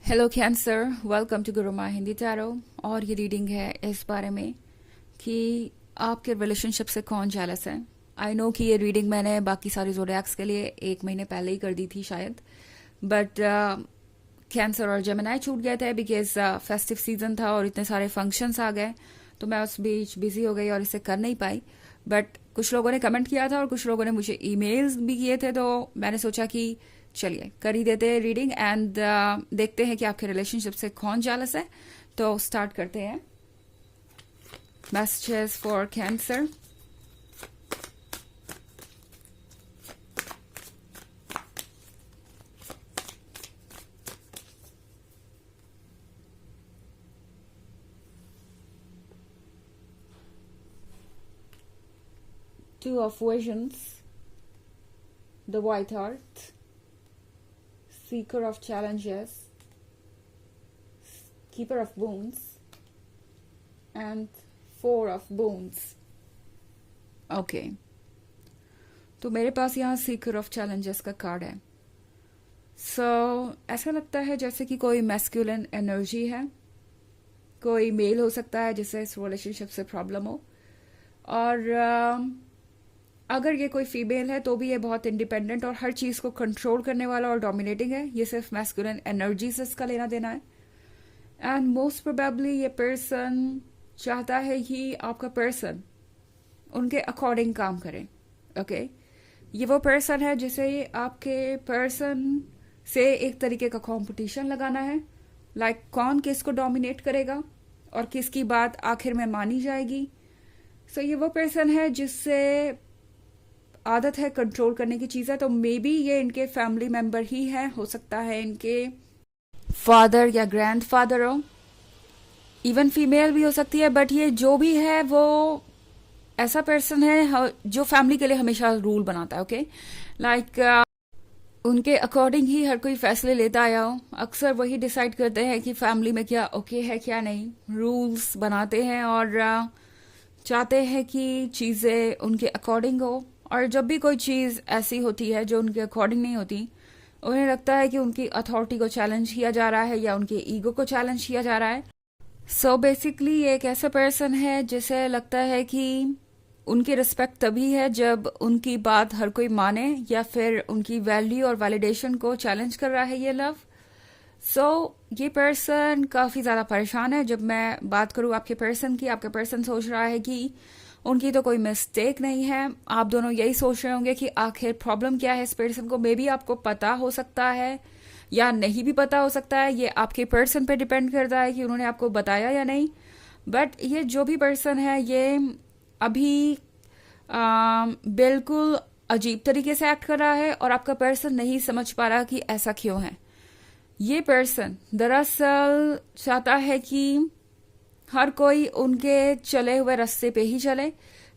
Hello Cancer, welcome to Guruma Hindi tarot. और ये reading है इस बारे में कि आपके रिलेशनशिप से कौन जेलस है। आई नो कि ये रीडिंग मैंने बाकी सारे ज़ोडिएक्स के लिए 1 महीने पहले ही कर दी थी शायद, बट कैंसर और जेमिनाई छूट गए थे बिकॉज फेस्टिव सीजन था और इतने सारे फंक्शंस आ गए, तो मैं उस बीच बिजी हो गई और इसे कर नहीं पाई। बट कुछ लोगों ने कमेंट किया था और कुछ लोगों ने मुझे ईमेल्स भी किए थे, तो मैंने सोचा कि चलिए कर ही देते हैं रीडिंग एंड देखते हैं कि आपके रिलेशनशिप से कौन जेलस है। तो स्टार्ट करते हैं। Messages for cancer. Two of Visions, the White Heart, Seeker of Challenges, Keeper of Boons, and Four of Boons. Okay, तो मेरे पास यहाँ सीकर ऑफ चैलेंजेस का कार्ड है। ऐसा लगता है जैसे कि कोई मैस्कुलिन एनर्जी है, कोई मेल हो सकता है जिससे इस रिलेशनशिप से प्रॉब्लम हो, और अगर ये कोई फीमेल है तो भी ये बहुत इंडिपेंडेंट और हर चीज़ को कंट्रोल करने वाला और डोमिनेटिंग है। ये सिर्फ मैस्कुलिन एनर्जी से इसका लेना देना है। एंड मोस्ट प्रोबेबली ये पर्सन चाहता है कि आपका पर्सन उनके अकॉर्डिंग काम करे। ओके, ये वो पर्सन है जिसे आपके पर्सन से एक तरीके का कंपटीशन लगाना है, लाइक कौन किसको डोमिनेट करेगा और किसकी बात आखिर में मानी जाएगी। ये वो पर्सन है जिससे आदत है कंट्रोल करने की चीज़ें, तो मे बी ये इनके फैमिली मेंबर ही है, हो सकता है इनके फादर या ग्रैंडफादर हो, इवन फीमेल भी हो सकती है। बट ये जो भी है वो ऐसा पर्सन है जो फैमिली के लिए हमेशा रूल बनाता है। ओके, लाइक उनके अकॉर्डिंग ही हर कोई फैसले लेता आया हो। अक्सर वही डिसाइड करते हैं कि फैमिली में क्या ओके है क्या नहीं, रूल्स बनाते हैं और चाहते हैं कि चीज़ें उनके अकॉर्डिंग हो। और जब भी कोई चीज़ ऐसी होती है जो उनके अकॉर्डिंग नहीं होती, उन्हें लगता है कि उनकी अथॉरिटी को चैलेंज किया जा रहा है या उनके ईगो को चैलेंज किया जा रहा है। बेसिकली ये एक ऐसा पर्सन है जिसे लगता है कि उनकी रिस्पेक्ट तभी है जब उनकी बात हर कोई माने, या फिर उनकी वैल्यू और वैलिडेशन को चैलेंज कर रहा है ये लव। ये पर्सन काफ़ी ज़्यादा परेशान है। जब मैं बात करूँ आपके पर्सन की, आपका पर्सन सोच रहा है कि उनकी तो कोई मिस्टेक नहीं है। आप दोनों यही सोच रहे होंगे कि आखिर प्रॉब्लम क्या है इस पर्सन को। मे बी आपको पता हो सकता है या नहीं भी पता हो सकता है, ये आपके पर्सन पे डिपेंड करता है कि उन्होंने आपको बताया या नहीं। बट ये जो भी पर्सन है ये अभी बिल्कुल अजीब तरीके से एक्ट कर रहा है और आपका पर्सन नहीं समझ पा रहा कि ऐसा क्यों है। ये पर्सन दरअसल चाहता है कि हर कोई उनके चले हुए रास्ते पे ही चले।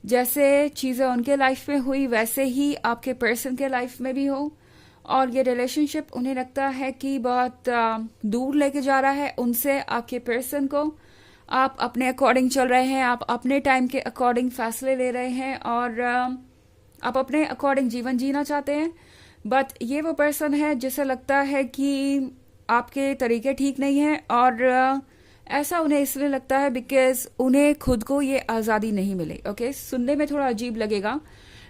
जैसे चीज़ें उनके लाइफ में हुई वैसे ही आपके पर्सन के लाइफ में भी हो। और ये रिलेशनशिप उन्हें लगता है कि बहुत दूर लेके जा रहा है उनसे, आपके पर्सन को। आप अपने अकॉर्डिंग चल रहे हैं, आप अपने टाइम के अकॉर्डिंग फैसले ले रहे हैं और आप अपने अकॉर्डिंग जीवन जीना चाहते हैं। बट ये वो पर्सन है जिसे लगता है कि आपके तरीके ठीक नहीं हैं, और ऐसा उन्हें इसलिए लगता है बिकॉज उन्हें खुद को ये आज़ादी नहीं मिली। ओके, सुनने में थोड़ा अजीब लगेगा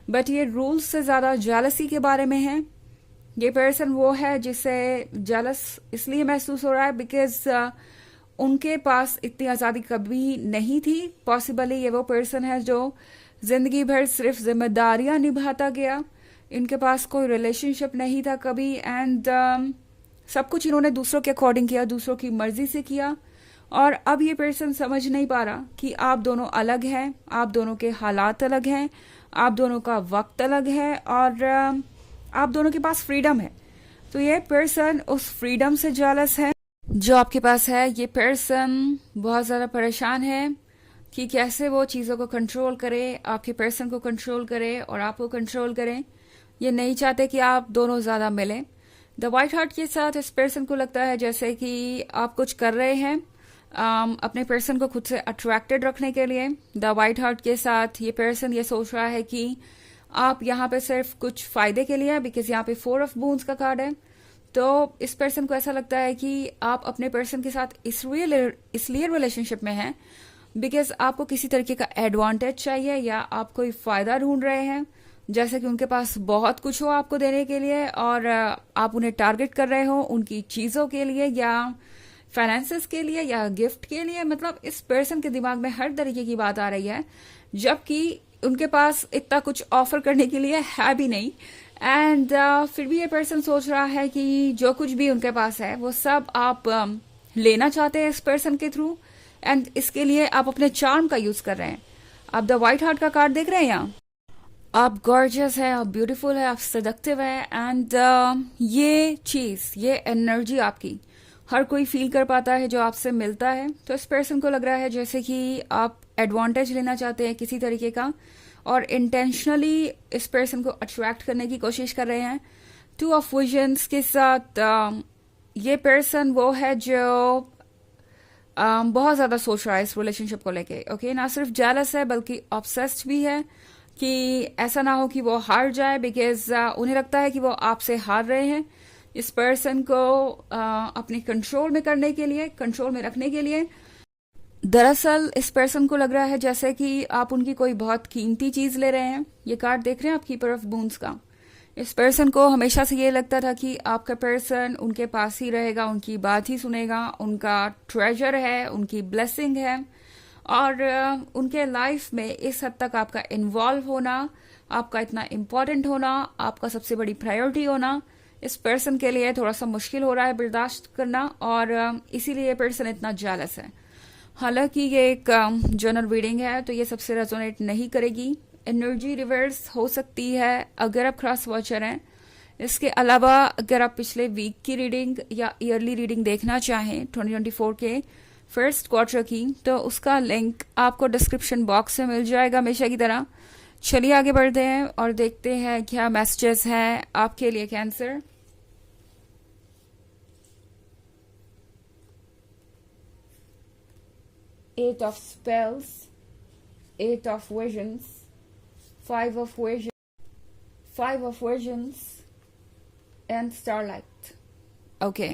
बट ये रूल्स से ज़्यादा जेलसी के बारे में है। ये पर्सन वो है जिसे जेलस इसलिए महसूस हो रहा है बिकॉज उनके पास इतनी आज़ादी कभी नहीं थी। पॉसिबली ये वो पर्सन है जो जिंदगी भर सिर्फ जिम्मेदारियां निभाता गया। इनके पास कोई रिलेशनशिप नहीं था कभी, एंड सब कुछ इन्होंने दूसरों के अकॉर्डिंग किया, दूसरों की मर्जी से किया। और अब ये पर्सन समझ नहीं पा रहा कि आप दोनों अलग हैं, आप दोनों के हालात अलग हैं, आप दोनों का वक्त अलग है और आप दोनों के पास फ्रीडम है। तो ये पर्सन उस फ्रीडम से जेलस है जो आपके पास है। ये पर्सन बहुत ज़्यादा परेशान है कि कैसे वो चीज़ों को कंट्रोल करे, आपके पर्सन को कंट्रोल करे और आपको कंट्रोल करें। ये नहीं चाहते कि आप दोनों ज़्यादा मिलें। द वाइट हार्ट के साथ इस पर्सन को लगता है जैसे कि आप कुछ कर रहे हैं अपने पर्सन को खुद से अट्रैक्टेड रखने के लिए। द वाइट हार्ट के साथ ये पर्सन ये सोच रहा है कि आप यहाँ पे सिर्फ कुछ फायदे के लिए है, बिकॉज यहाँ पे 4 ऑफ बूंस का कार्ड है। तो इस पर्सन को ऐसा लगता है कि आप अपने पर्सन के साथ इसलिए रिलेशनशिप में हैं बिकॉज आपको किसी तरीके का एडवांटेज चाहिए या आप कोई फायदा ढूंढ रहे हैं, जैसे कि उनके पास बहुत कुछ हो आपको देने के लिए और आप उन्हें टारगेट कर रहे हो उनकी चीजों के लिए या फाइनेंसेस के लिए या गिफ्ट के लिए। मतलब इस पर्सन के दिमाग में हर तरीके की बात आ रही है, जबकि उनके पास इतना कुछ ऑफर करने के लिए है भी नहीं। एंड फिर भी ये पर्सन सोच रहा है कि जो कुछ भी उनके पास है वो सब आप लेना चाहते हैं इस पर्सन के थ्रू, एंड इसके लिए आप अपने चार्म का यूज कर रहे हैं। आप द व्हाइट हार्ट का कार्ड देख रहे हैं यहाँ। आप गॉर्जियस है, आप ब्यूटीफुल है, आप सेडक्टिव है, एंड ये चीज, ये एनर्जी आपकी हर कोई फील कर पाता है जो आपसे मिलता है। तो इस पर्सन को लग रहा है जैसे कि आप एडवांटेज लेना चाहते हैं किसी तरीके का और इंटेंशनली इस पर्सन को अट्रैक्ट करने की कोशिश कर रहे हैं। टू ऑफ विजन्स के साथ ये पर्सन वो है जो बहुत ज्यादा सोच रहा है इस रिलेशनशिप को लेके। ओके, ना सिर्फ जेलस है बल्कि ऑब्सेस्ड भी है कि ऐसा ना हो कि वो हार जाए, बिकॉज उन्हें लगता है कि वो आपसे हार रहे हैं। इस पर्सन को अपने कंट्रोल में करने के लिए, कंट्रोल में रखने के लिए, दरअसल इस पर्सन को लग रहा है जैसे कि आप उनकी कोई बहुत कीमती चीज ले रहे हैं। ये कार्ड देख रहे हैं आप, कीपर ऑफ बून्स का। इस पर्सन को हमेशा से ये लगता था कि आपका पर्सन उनके पास ही रहेगा, उनकी बात ही सुनेगा, उनका ट्रेजर है, उनकी ब्लेसिंग है, और उनके लाइफ में इस हद तक आपका इन्वॉल्व होना, आपका इतना इम्पोर्टेंट होना, आपका सबसे बड़ी प्रायोरिटी होना इस पर्सन के लिए थोड़ा सा मुश्किल हो रहा है बर्दाश्त करना, और इसीलिए ये पर्सन इतना जेलस है। हालांकि ये एक जर्नल रीडिंग है तो ये सबसे रेजोनेट नहीं करेगी। एनर्जी रिवर्स हो सकती है अगर आप क्रॉस वॉचर हैं। इसके अलावा अगर आप पिछले वीक की रीडिंग या ईयरली रीडिंग देखना चाहें 2024 के फर्स्ट क्वार्टर की, तो उसका लिंक आपको डिस्क्रिप्शन बॉक्स में मिल जाएगा हमेशा की तरह। चलिए आगे बढ़ते हैं और देखते हैं क्या मैसेजेस हैं आपके लिए Cancer. Eight of spells, eight of visions, five of visions and starlight. Okay,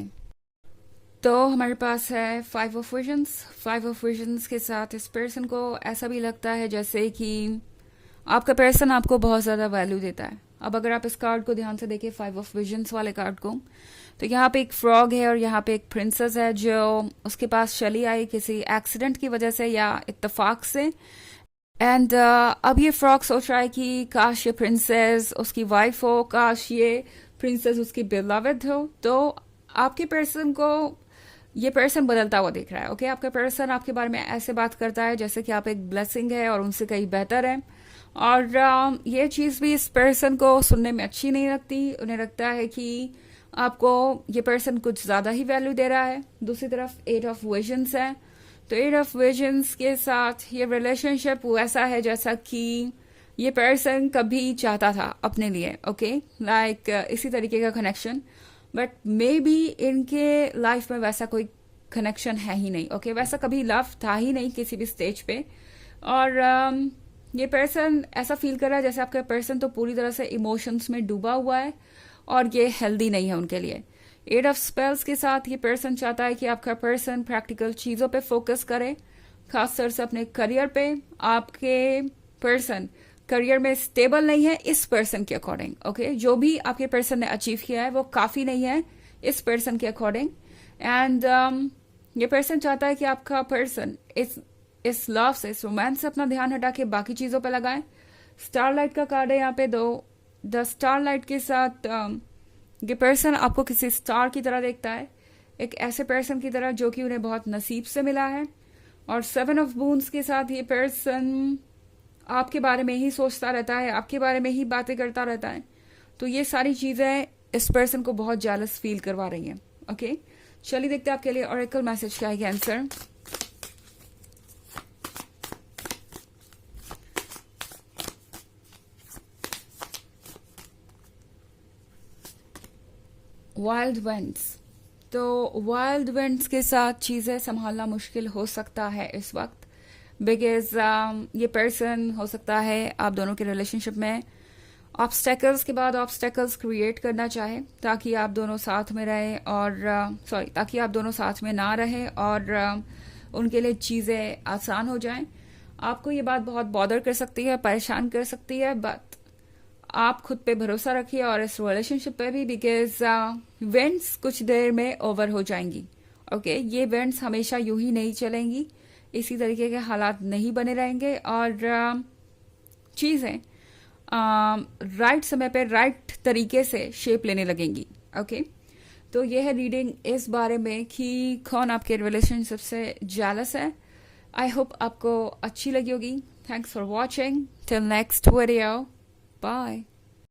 तो हमारे पास है five of visions. Five of visions के साथ इस पर्सन को ऐसा भी लगता है जैसे कि आपका पर्सन आपको बहुत ज्यादा वैल्यू देता है। अब अगर आप इस कार्ड को ध्यान से देखें, फाइव ऑफ विजन्स वाले कार्ड को, तो यहाँ पे एक फ्रॉग है और यहाँ पे एक प्रिंसेस है जो उसके पास चली आई किसी एक्सीडेंट की वजह से या इत्तेफाक से। एंड अब ये फ्रॉग सोच रहा है कि काश ये प्रिंसेस उसकी वाइफ हो, काश ये प्रिंसेस उसकी बिलवड हो। तो आपके पर्सन को ये पर्सन बदलता हुआ दिख रहा है। ओके, आपका पर्सन आपके बारे में ऐसे बात करता है जैसे कि आप एक ब्लेसिंग है और उनसे कहीं बेहतर है, और ये चीज भी इस पर्सन को सुनने में अच्छी नहीं लगती। उन्हें लगता है कि आपको ये पर्सन कुछ ज्यादा ही वैल्यू दे रहा है। दूसरी तरफ एट ऑफ विजन्स है, तो एट ऑफ विजन्स के साथ ये रिलेशनशिप वैसा है जैसा कि ये पर्सन कभी चाहता था अपने लिए। ओके, लाइक इसी तरीके का कनेक्शन, बट मे बी इनके लाइफ में वैसा कोई कनेक्शन है ही नहीं। ओके, वैसा कभी लव था ही नहीं किसी भी स्टेज पे, और ये पर्सन ऐसा फील कर रहा है जैसे आपका पर्सन तो पूरी तरह से इमोशंस में डूबा हुआ है और ये हेल्दी नहीं है उनके लिए। एट ऑफ स्पेल्स के साथ ये पर्सन चाहता है कि आपका पर्सन प्रैक्टिकल चीजों पे फोकस करे, खासतौर से अपने करियर पे। आपके पर्सन करियर में स्टेबल नहीं है इस पर्सन के अकॉर्डिंग। ओके, जो भी आपके पर्सन ने अचीव किया है वो काफी नहीं है इस पर्सन के अकॉर्डिंग। एंड ये पर्सन चाहता है कि आपका पर्सन इस लव से, इस रोमांस से अपना ध्यान हटा के बाकी चीजों पे लगाए। स्टारलाइट का कार्ड है यहाँ पे दो। द स्टारलाइट के साथ ये पर्सन आपको किसी स्टार की तरह देखता है, एक ऐसे पर्सन की तरह जो कि उन्हें बहुत नसीब से मिला है। और सेवन ऑफ बून्स के साथ ये पर्सन आपके बारे में ही सोचता रहता है, आपके बारे में ही बातें करता रहता है। तो ये सारी चीजें इस पर्सन को बहुत जेलस फील करवा रही हैं। ओके, चलिए देखते हैं आपके लिए ऑरेकल मैसेज क्या है कैंसर। वाइल्ड विंड्स, तो वाइल्ड विंड्स के साथ चीजें संभालना मुश्किल हो सकता है इस वक्त, बिकॉज ये पर्सन हो सकता है आप दोनों के रिलेशनशिप में ऑब्स्टेकल्स के बाद ऑब्स्टेकल्स क्रिएट करना चाहे ताकि आप दोनों साथ में रहें और ताकि आप दोनों साथ में ना रहें और उनके लिए चीज़ें आसान हो जाएं। आपको ये बात बहुत बॉदर कर सकती है, परेशान कर सकती है, बट आप खुद पे भरोसा रखिए और इस रिलेशनशिप पे भी, बिकॉज इवेंट्स कुछ देर में ओवर हो जाएंगी। ओके ये इवेंट्स हमेशा यूं ही नहीं चलेंगी, इसी तरीके के हालात नहीं बने रहेंगे और चीज़ें राइट समय पे राइट तरीके से शेप लेने लगेंगी। ओके तो ये है रीडिंग इस बारे में कि कौन आपके रिलेशनशिप से जेलस है। आई होप आपको अच्छी लगी होगी। Thanks for watching, till next video, bye.